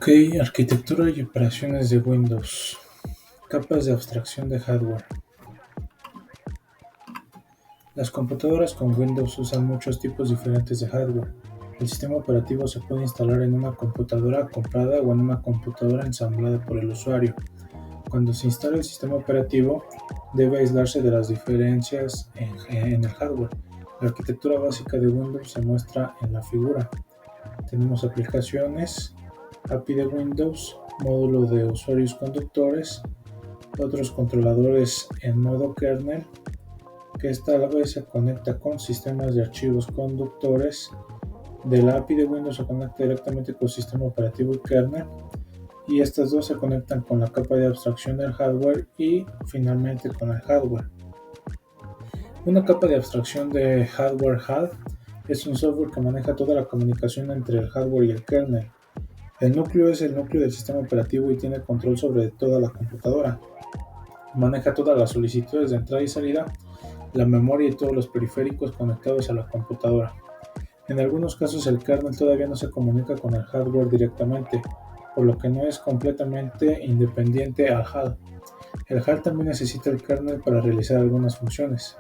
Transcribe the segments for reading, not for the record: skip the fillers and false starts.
Ok, arquitectura y operaciones de Windows. Capas de abstracción de hardware. Las computadoras con Windows usan muchos tipos diferentes de hardware. El sistema operativo se puede instalar en una computadora comprada o en una computadora ensamblada por el usuario. Cuando se instala el sistema operativo, debe aislarse de las diferencias en el hardware. La arquitectura básica de Windows se muestra en la figura. Tenemos aplicaciones, API de Windows, módulo de usuarios conductores, otros controladores en modo kernel, que esta a la vez se conecta con sistemas de archivos conductores. De la API de Windows se conecta directamente con el sistema operativo y kernel, y estas dos se conectan con la capa de abstracción del hardware y finalmente con el hardware. Una capa de abstracción de hardware HAL es un software que maneja toda la comunicación entre el hardware y el kernel. El núcleo es el núcleo del sistema operativo y tiene control sobre toda la computadora. Maneja todas las solicitudes de entrada y salida, la memoria y todos los periféricos conectados a la computadora. En algunos casos el kernel todavía no se comunica con el hardware directamente, por lo que no es completamente independiente al HAL. El HAL también necesita el kernel para realizar algunas funciones.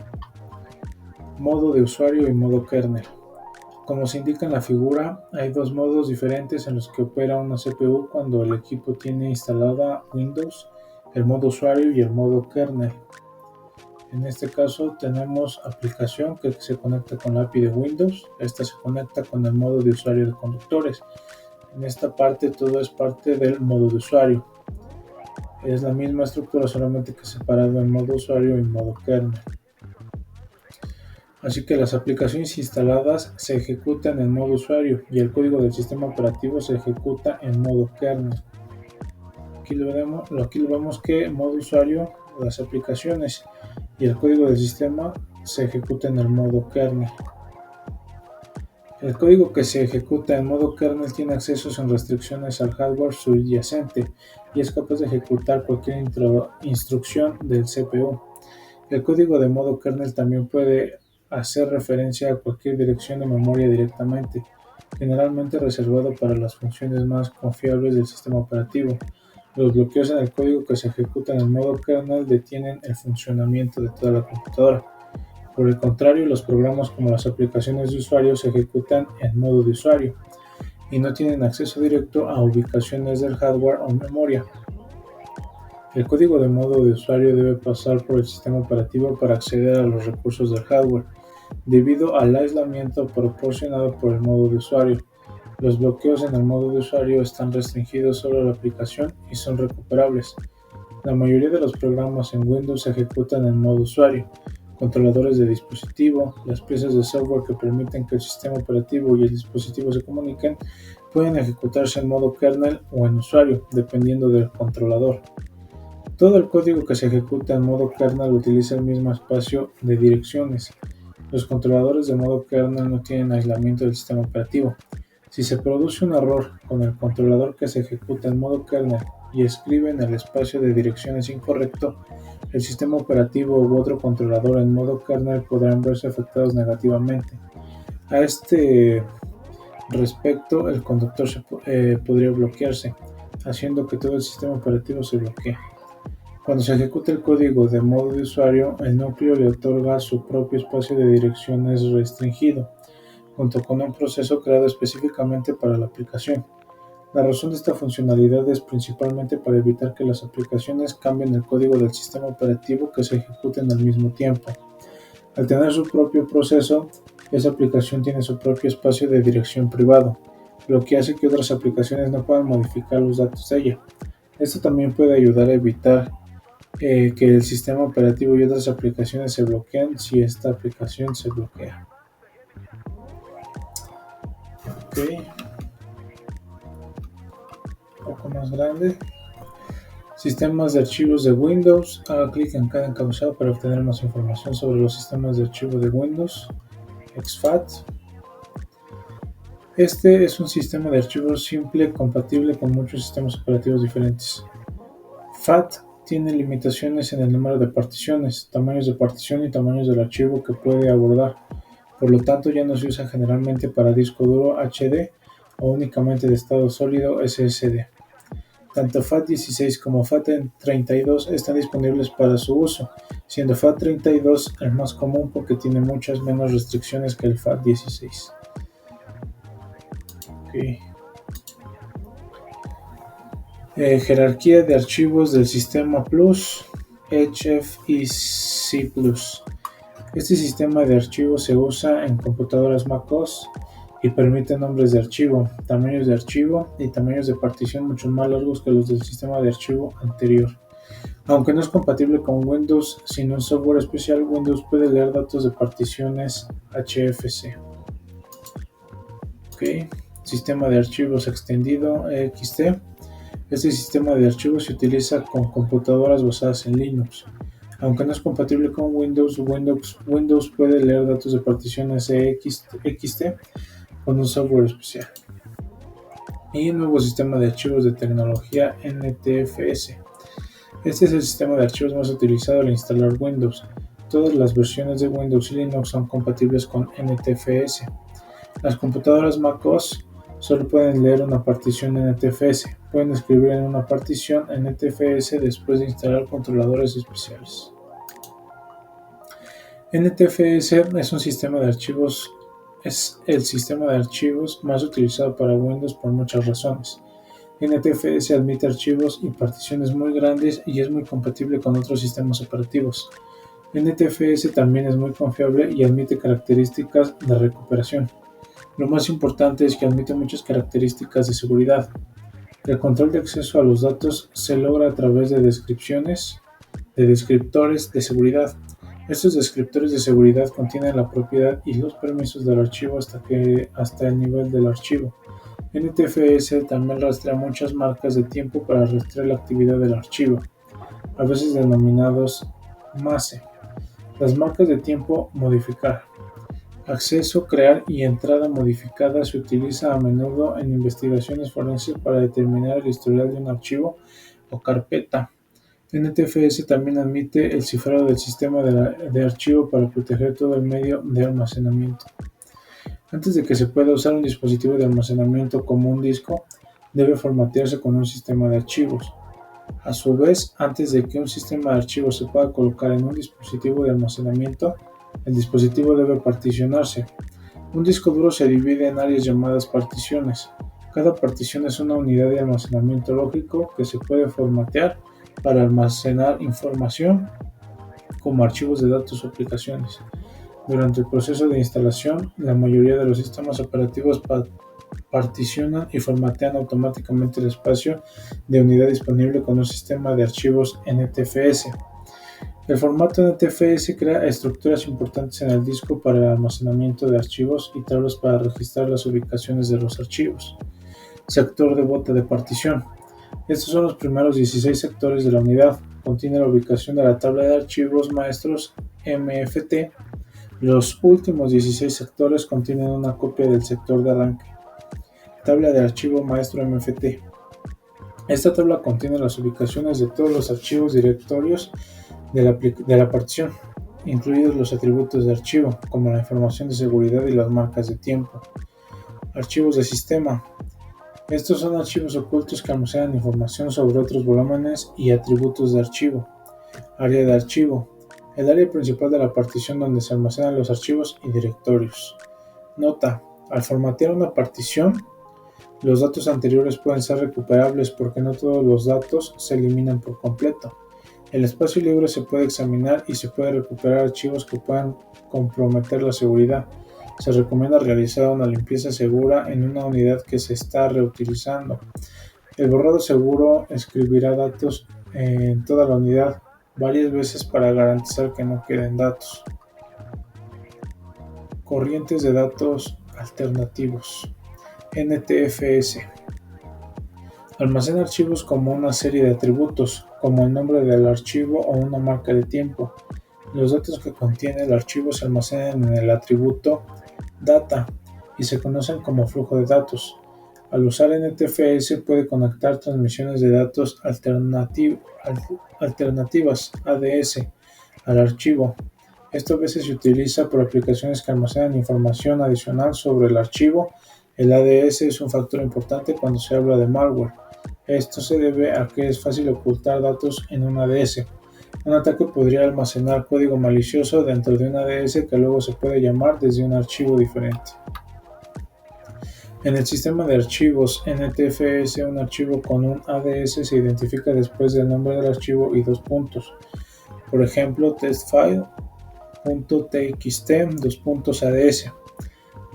Modo de usuario y modo kernel. Como se indica en la figura, hay dos modos diferentes en los que opera una CPU cuando el equipo tiene instalada Windows: el modo usuario y el modo kernel. En este caso tenemos aplicación que se conecta con la API de Windows. Esta se conecta con el modo de usuario de conductores. En esta parte todo es parte del modo de usuario. Es la misma estructura, solamente que separado en modo usuario y modo kernel. Así que las aplicaciones instaladas se ejecutan en modo usuario y el código del sistema operativo se ejecuta en modo kernel. Aquí lo vemos que en modo usuario las aplicaciones y el código del sistema se ejecuta en el modo kernel. El código que se ejecuta en modo kernel tiene acceso sin restricciones al hardware subyacente y es capaz de ejecutar cualquier instrucción del CPU. El código de modo kernel también puede hacer referencia a cualquier dirección de memoria directamente, generalmente reservado para las funciones más confiables del sistema operativo. Los bloqueos en el código que se ejecuta en el modo kernel detienen el funcionamiento de toda la computadora. Por el contrario, los programas como las aplicaciones de usuario se ejecutan en modo de usuario y no tienen acceso directo a ubicaciones del hardware o memoria. El código de modo de usuario debe pasar por el sistema operativo para acceder a los recursos del hardware, debido al aislamiento proporcionado por el modo de usuario. Los bloqueos en el modo de usuario están restringidos solo a la aplicación y son recuperables. La mayoría de los programas en Windows se ejecutan en modo usuario. Controladores de dispositivo, las piezas de software que permiten que el sistema operativo y el dispositivo se comuniquen, pueden ejecutarse en modo kernel o en usuario, dependiendo del controlador. Todo el código que se ejecuta en modo kernel utiliza el mismo espacio de direcciones. Los controladores de modo kernel no tienen aislamiento del sistema operativo. Si se produce un error con el controlador que se ejecuta en modo kernel y escribe en el espacio de direcciones incorrecto, el sistema operativo u otro controlador en modo kernel podrán verse afectados negativamente. A este respecto, el conductor podría bloquearse, haciendo que todo el sistema operativo se bloquee. Cuando se ejecuta el código de modo de usuario, el núcleo le otorga su propio espacio de direcciones restringido, junto con un proceso creado específicamente para la aplicación. La razón de esta funcionalidad es principalmente para evitar que las aplicaciones cambien el código del sistema operativo que se ejecuten al mismo tiempo. Al tener su propio proceso, esa aplicación tiene su propio espacio de dirección privado, lo que hace que otras aplicaciones no puedan modificar los datos de ella. Esto también puede ayudar a evitar que el sistema operativo y otras aplicaciones se bloqueen si esta aplicación se bloquea. Ok, un poco más grande. Sistemas de archivos de Windows. Haga clic en cada encabezado para obtener más información sobre los sistemas de archivo de Windows. exFAT. Este es un sistema de archivos simple compatible con muchos sistemas operativos diferentes. FAT tiene limitaciones en el número de particiones, tamaños de partición y tamaños del archivo que puede abordar. Por lo tanto, ya no se usa generalmente para disco duro HD o únicamente de estado sólido SSD. Tanto FAT16 como FAT32 están disponibles para su uso, siendo FAT32 el más común porque tiene muchas menos restricciones que el FAT16. Okay. Jerarquía de archivos del sistema Plus, HFIC Plus. Este sistema de archivos se usa en computadoras MacOS y permite nombres de archivo, tamaños de archivo y tamaños de partición mucho más largos que los del sistema de archivo anterior. Aunque no es compatible con Windows, sin un software especial, Windows puede leer datos de particiones HFC. Okay. Sistema de archivos extendido EXT. Este sistema de archivos se utiliza con computadoras basadas en Linux. Aunque no es compatible con Windows puede leer datos de particiones EXT con un software especial. Y nuevo sistema de archivos de tecnología NTFS. Este es el sistema de archivos más utilizado al instalar Windows. Todas las versiones de Windows y Linux son compatibles con NTFS. Las computadoras MacOS solo pueden leer una partición NTFS. Pueden escribir en una partición NTFS después de instalar controladores especiales. NTFS es el sistema de archivos más utilizado para Windows por muchas razones. NTFS admite archivos y particiones muy grandes y es muy compatible con otros sistemas operativos. NTFS también es muy confiable y admite características de recuperación. Lo más importante es que admite muchas características de seguridad. El control de acceso a los datos se logra a través de descriptores de seguridad. Estos descriptores de seguridad contienen la propiedad y los permisos del archivo hasta el nivel del archivo. NTFS también rastrea muchas marcas de tiempo para rastrear la actividad del archivo, a veces denominados MACE. Las marcas de tiempo modificar. Acceso, crear y entrada modificada se utiliza a menudo en investigaciones forenses para determinar el historial de un archivo o carpeta. NTFS también admite el cifrado del sistema de archivo para proteger todo el medio de almacenamiento. Antes de que se pueda usar un dispositivo de almacenamiento como un disco, debe formatearse con un sistema de archivos. A su vez, antes de que un sistema de archivos se pueda colocar en un dispositivo de almacenamiento, el dispositivo debe particionarse. Un disco duro se divide en áreas llamadas particiones. Cada partición es una unidad de almacenamiento lógico que se puede formatear para almacenar información como archivos de datos o aplicaciones. Durante el proceso de instalación, la mayoría de los sistemas operativos particionan y formatean automáticamente el espacio de unidad disponible con un sistema de archivos NTFS. El formato NTFS crea estructuras importantes en el disco para el almacenamiento de archivos y tablas para registrar las ubicaciones de los archivos. Sector de bota de partición. Estos son los primeros 16 sectores de la unidad. Contiene la ubicación de la tabla de archivos maestros MFT. Los últimos 16 sectores contienen una copia del sector de arranque. Tabla de archivo maestro MFT. Esta tabla contiene las ubicaciones de todos los archivos directorios de la partición, incluidos los atributos de archivo, como la información de seguridad y las marcas de tiempo. Archivos de sistema. Estos son archivos ocultos que almacenan información sobre otros volúmenes y atributos de archivo. Área de archivo. El área principal de la partición donde se almacenan los archivos y directorios. Nota: al formatear una partición, los datos anteriores pueden ser recuperables porque no todos los datos se eliminan por completo. El espacio libre se puede examinar y se puede recuperar archivos que puedan comprometer la seguridad. Se recomienda realizar una limpieza segura en una unidad que se está reutilizando. El borrado seguro escribirá datos en toda la unidad varias veces para garantizar que no queden datos. Corrientes de datos alternativos. NTFS. Almacena archivos como una serie de atributos, como el nombre del archivo o una marca de tiempo. Los datos que contiene el archivo se almacenan en el atributo data y se conocen como flujo de datos. Al usar NTFS puede conectar transmisiones de datos alternativas ADS al archivo. Esto a veces se utiliza por aplicaciones que almacenan información adicional sobre el archivo El ADS es un factor importante cuando se habla de malware. Esto se debe a que es fácil ocultar datos en un ADS. Un ataque podría almacenar código malicioso dentro de un ADS que luego se puede llamar desde un archivo diferente. En el sistema de archivos NTFS, un archivo con un ADS se identifica después del nombre del archivo y dos puntos. Por ejemplo, testfile.txt:/ADS.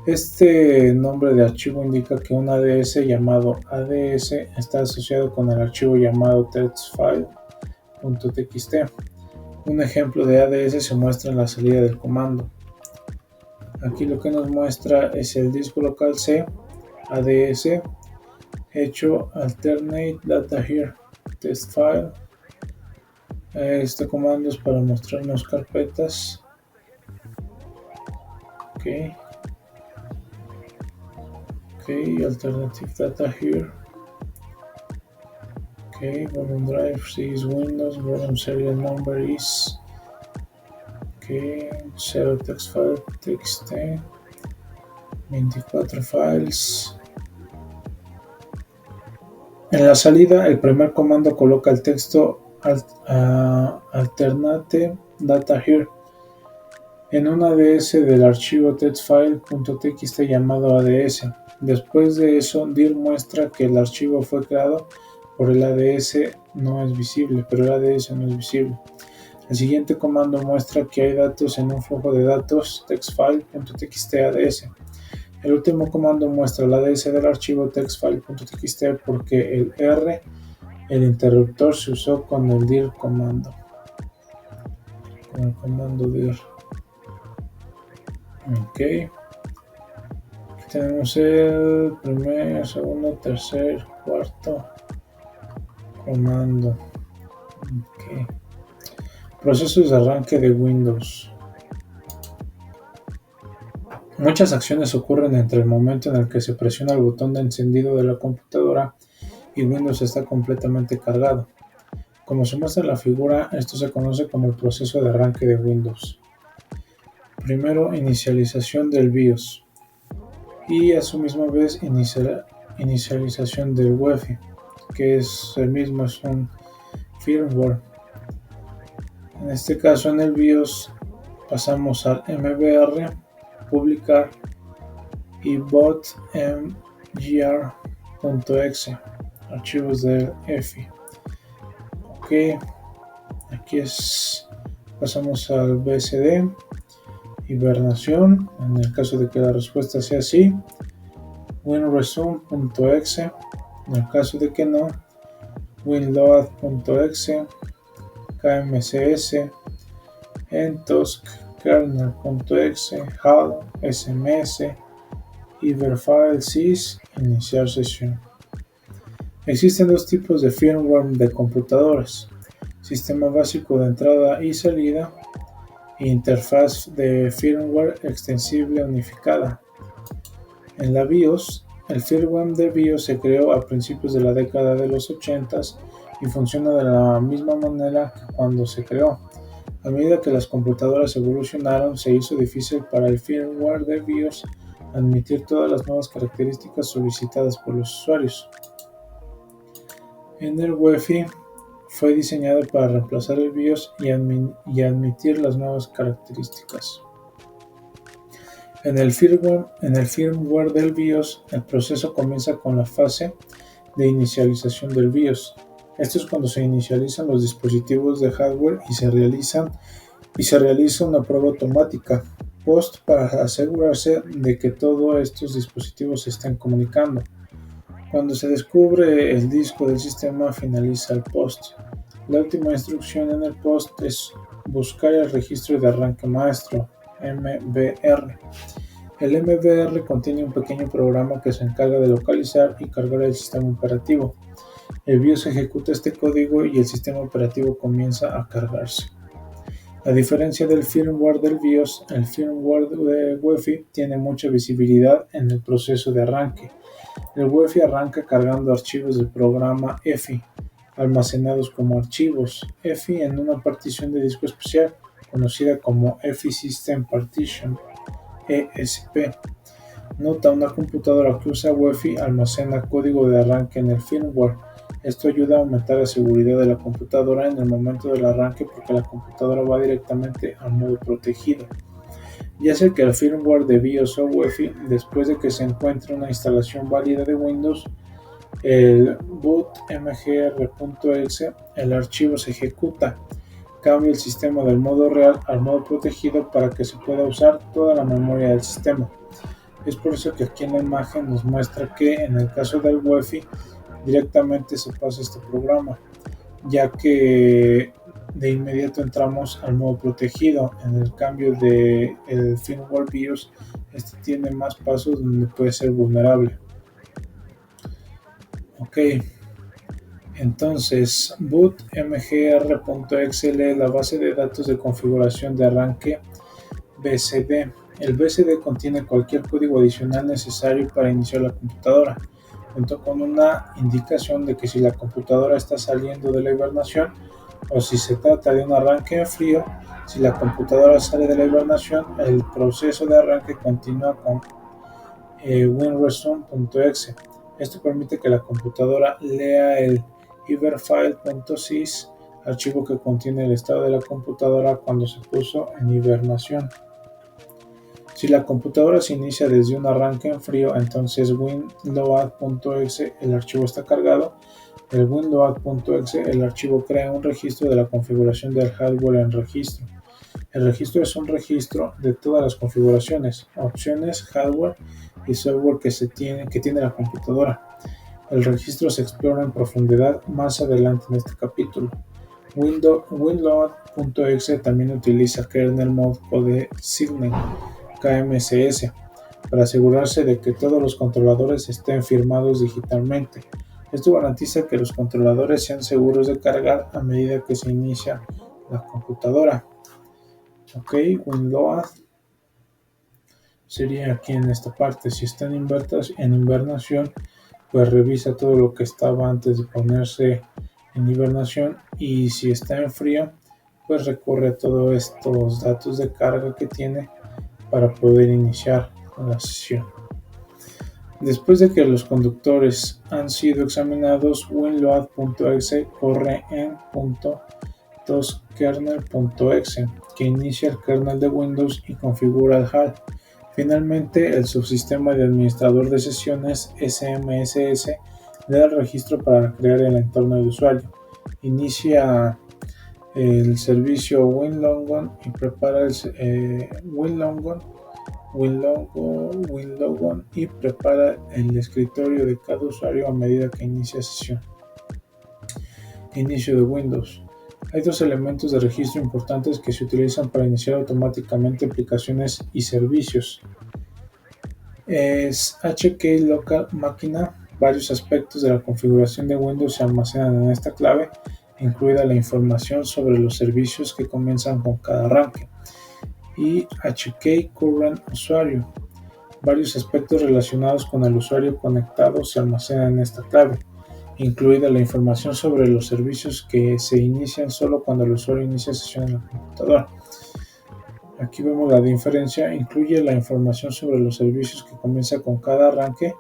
Este nombre de archivo indica que un ADS llamado ADS está asociado con el archivo llamado testfile.txt. Un ejemplo de ADS se muestra en la salida del comando. Aquí lo que nos muestra es el disco local C ADS hecho alternate data here testfile. Este comando es para mostrarnos carpetas. Ok, alternative data here. Ok, volume drive is Windows, volume serial number is. Ok, 0 text file, txt, 24 files. En la salida, el primer comando coloca el texto alternate data here en un ADS del archivo testfile.txt llamado ADS. Después de eso, dir muestra que el archivo fue creado por el ADS no es visible, pero el ADS no es visible. El siguiente comando muestra que hay datos en un flujo de datos textfile.txt ADS. El último comando muestra el ADS del archivo textfile.txt porque el R, el interruptor, se usó con el dir comando. Con el comando dir. Ok. Aquí tenemos el primer, segundo, tercer, cuarto comando. Ok. Procesos de arranque de Windows. Muchas acciones ocurren entre el momento en el que se presiona el botón de encendido de la computadora y Windows está completamente cargado. Como se muestra en la figura, esto se conoce como el proceso de arranque de Windows. Primero, inicialización del BIOS y a su misma vez inicialización del UEFI, que es el mismo, es un firmware. En este caso, en el BIOS pasamos al MBR, publicar y bot.mgr.exe, archivos del EFI. Ok, aquí pasamos al BSD, hibernación, en el caso de que la respuesta sea sí, winresume.exe, en el caso de que no, winload.exe, kmcs, entosk, kernel.exe, HAL, sms, Iberfile sys, iniciar sesión. Existen dos tipos de firmware de computadoras: sistema básico de entrada y salida e interfaz de firmware extensible unificada. En la BIOS, el firmware de BIOS se creó a principios de la década de los 80 y funciona de la misma manera que cuando se creó. A medida que las computadoras evolucionaron, se hizo difícil para el firmware de BIOS admitir todas las nuevas características solicitadas por los usuarios. El UEFI fue diseñado para reemplazar el BIOS y admitir las nuevas características. En el firmware del BIOS, el proceso comienza con la fase de inicialización del BIOS. Esto es cuando se inicializan los dispositivos de hardware y se realiza una prueba automática post para asegurarse de que todos estos dispositivos se estén comunicando. Cuando se descubre el disco del sistema, finaliza el post. La última instrucción en el post es buscar el registro de arranque maestro, MBR. El MBR contiene un pequeño programa que se encarga de localizar y cargar el sistema operativo. El BIOS ejecuta este código y el sistema operativo comienza a cargarse. A diferencia del firmware del BIOS, el firmware de UEFI tiene mucha visibilidad en el proceso de arranque. El UEFI arranca cargando archivos del programa EFI, almacenados como archivos EFI en una partición de disco especial, conocida como EFI System Partition, ESP. Nota: una computadora que usa Wi-Fi almacena código de arranque en el firmware. Esto ayuda a aumentar la seguridad de la computadora en el momento del arranque porque la computadora va directamente al modo protegido. Ya sea que el firmware de BIOS o Wi-Fi, después de que se encuentre una instalación válida de Windows, el bootmgr.exe, el archivo se ejecuta. Cambia el sistema del modo real al modo protegido para que se pueda usar toda la memoria del sistema. Es por eso que aquí en la imagen nos muestra que en el caso del Wi-Fi directamente se pasa este programa, ya que de inmediato entramos al modo protegido. En el cambio de el firmware BIOS, este tiene más pasos donde puede ser vulnerable. Ok, entonces bootmgr.exe lee la base de datos de configuración de arranque BCD. El BCD contiene cualquier código adicional necesario para iniciar la computadora, junto con una indicación de que si la computadora está saliendo de la hibernación o si se trata de un arranque en frío. Si la computadora sale de la hibernación, el proceso de arranque continúa con winresume.exe. Esto permite que la computadora lea el hiberfile.sys, archivo que contiene el estado de la computadora cuando se puso en hibernación. Si la computadora se inicia desde un arranque en frío, entonces winload.exe, el archivo está cargado. El winload.exe, el archivo crea un registro de la configuración del hardware en registro. El registro es un registro de todas las configuraciones, opciones, hardware y software que tiene la computadora. El registro se explora en profundidad más adelante en este capítulo. Winload.exe también utiliza kernel mode code signing (KMSS) para asegurarse de que todos los controladores estén firmados digitalmente. Esto garantiza que los controladores sean seguros de cargar a medida que se inicia la computadora. Ok, winload sería aquí en esta parte. Si está en hibernación, pues revisa todo lo que estaba antes de ponerse en hibernación, y si está en frío, pues recorre todos estos datos de carga que tiene para poder iniciar la sesión. Después de que los conductores han sido examinados, winload.exe corre en .toskernel.exe, que inicia el kernel de Windows y configura el HAL. Finalmente, el subsistema de administrador de sesiones SMSS le da el registro para crear el entorno de usuario. Inicia el servicio winlogon y prepara winlogon y prepara el escritorio de cada usuario a medida que inicia sesión. Inicio de Windows. Hay dos elementos de registro importantes que se utilizan para iniciar automáticamente aplicaciones y servicios. Es HKLocal máquina. Varios aspectos de la configuración de Windows se almacenan en esta clave, incluida la información sobre los servicios que comienzan con cada arranque. Y HKCurrent usuario. Varios aspectos relacionados con el usuario conectado se almacenan en esta clave, incluida la información sobre los servicios que se inician solo cuando el usuario inicia sesión en la computadora. Aquí vemos la diferencia. Incluye la información sobre los servicios que comienza con cada arranque,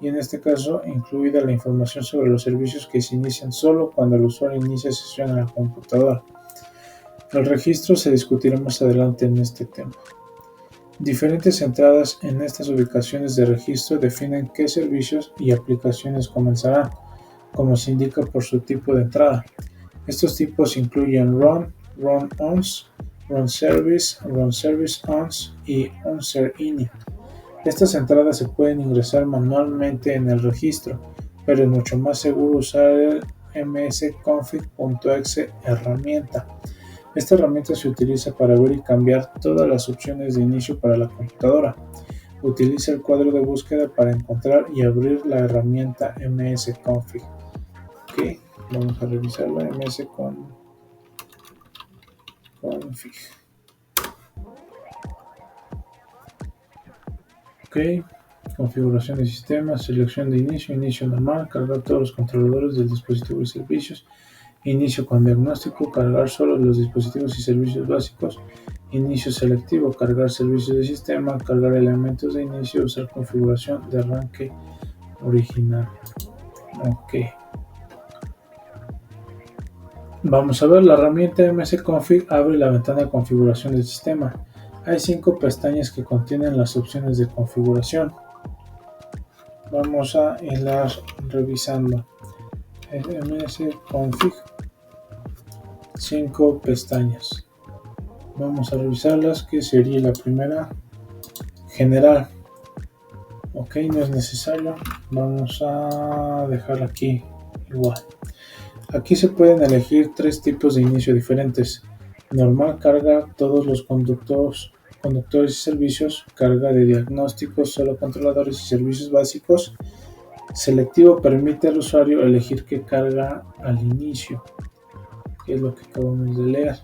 y en este caso incluida la información sobre los servicios que se inician solo cuando el usuario inicia sesión en la computadora. El registro se discutirá más adelante en este tema. Diferentes entradas en estas ubicaciones de registro definen qué servicios y aplicaciones comenzarán, como se indica por su tipo de entrada. Estos tipos incluyen run, run-ons, run-service, run-service-ons y unser-init. Estas entradas se pueden ingresar manualmente en el registro, pero es mucho más seguro usar el msconfig.exe herramienta. Esta herramienta se utiliza para ver y cambiar todas las opciones de inicio para la computadora. Utiliza el cuadro de búsqueda para encontrar y abrir la herramienta msconfig. Ok, vamos a revisar la msconfig. Ok, configuración de sistema, selección de inicio, inicio normal, cargar todos los controladores del dispositivo y servicios, inicio con diagnóstico, cargar solo los dispositivos y servicios básicos, inicio selectivo, cargar servicios de sistema, cargar elementos de inicio, usar configuración de arranque original. Ok. Vamos a ver, la herramienta msconfig abre la ventana de configuración del sistema. Hay 5 pestañas que contienen las opciones de configuración. Vamos a irlas revisando. msconfig, 5 pestañas. Vamos a revisarlas, que sería la primera, general. Ok, no es necesario. Vamos a dejarla aquí igual. Aquí se pueden elegir 3 tipos de inicio diferentes. Normal, carga todos los conductores y servicios. Carga de diagnósticos, solo controladores y servicios básicos. Selectivo permite al usuario elegir qué carga al inicio, que es lo que acabamos de leer.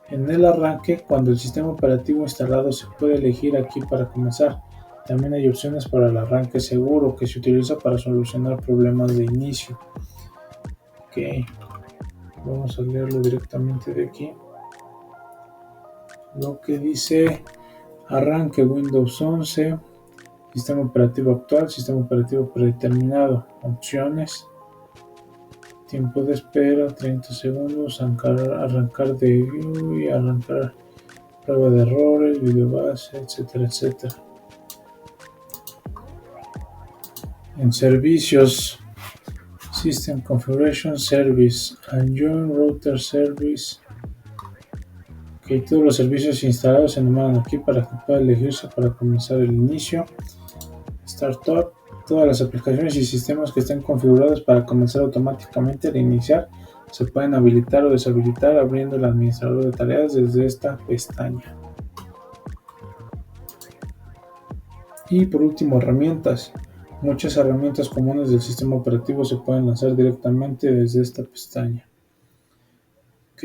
En el arranque, cuando el sistema operativo instalado, se puede elegir aquí para comenzar. También hay opciones para el arranque seguro, que se utiliza para solucionar problemas de inicio. Ok, vamos a leerlo directamente de aquí. Lo que dice: arranque Windows 11, sistema operativo actual, sistema operativo predeterminado, opciones, tiempo de espera 30 segundos, arrancar de GUI, arrancar prueba de errores, video base, etcétera, etcétera. En servicios, System Configuration Service, Join Router Service. Ok, todos los servicios instalados se enumeran aquí para que pueda elegirse para comenzar el inicio. Startup, todas las aplicaciones y sistemas que estén configurados para comenzar automáticamente al iniciar se pueden habilitar o deshabilitar abriendo el administrador de tareas desde esta pestaña. Y por último, herramientas. Muchas herramientas comunes del sistema operativo se pueden lanzar directamente desde esta pestaña. Ok.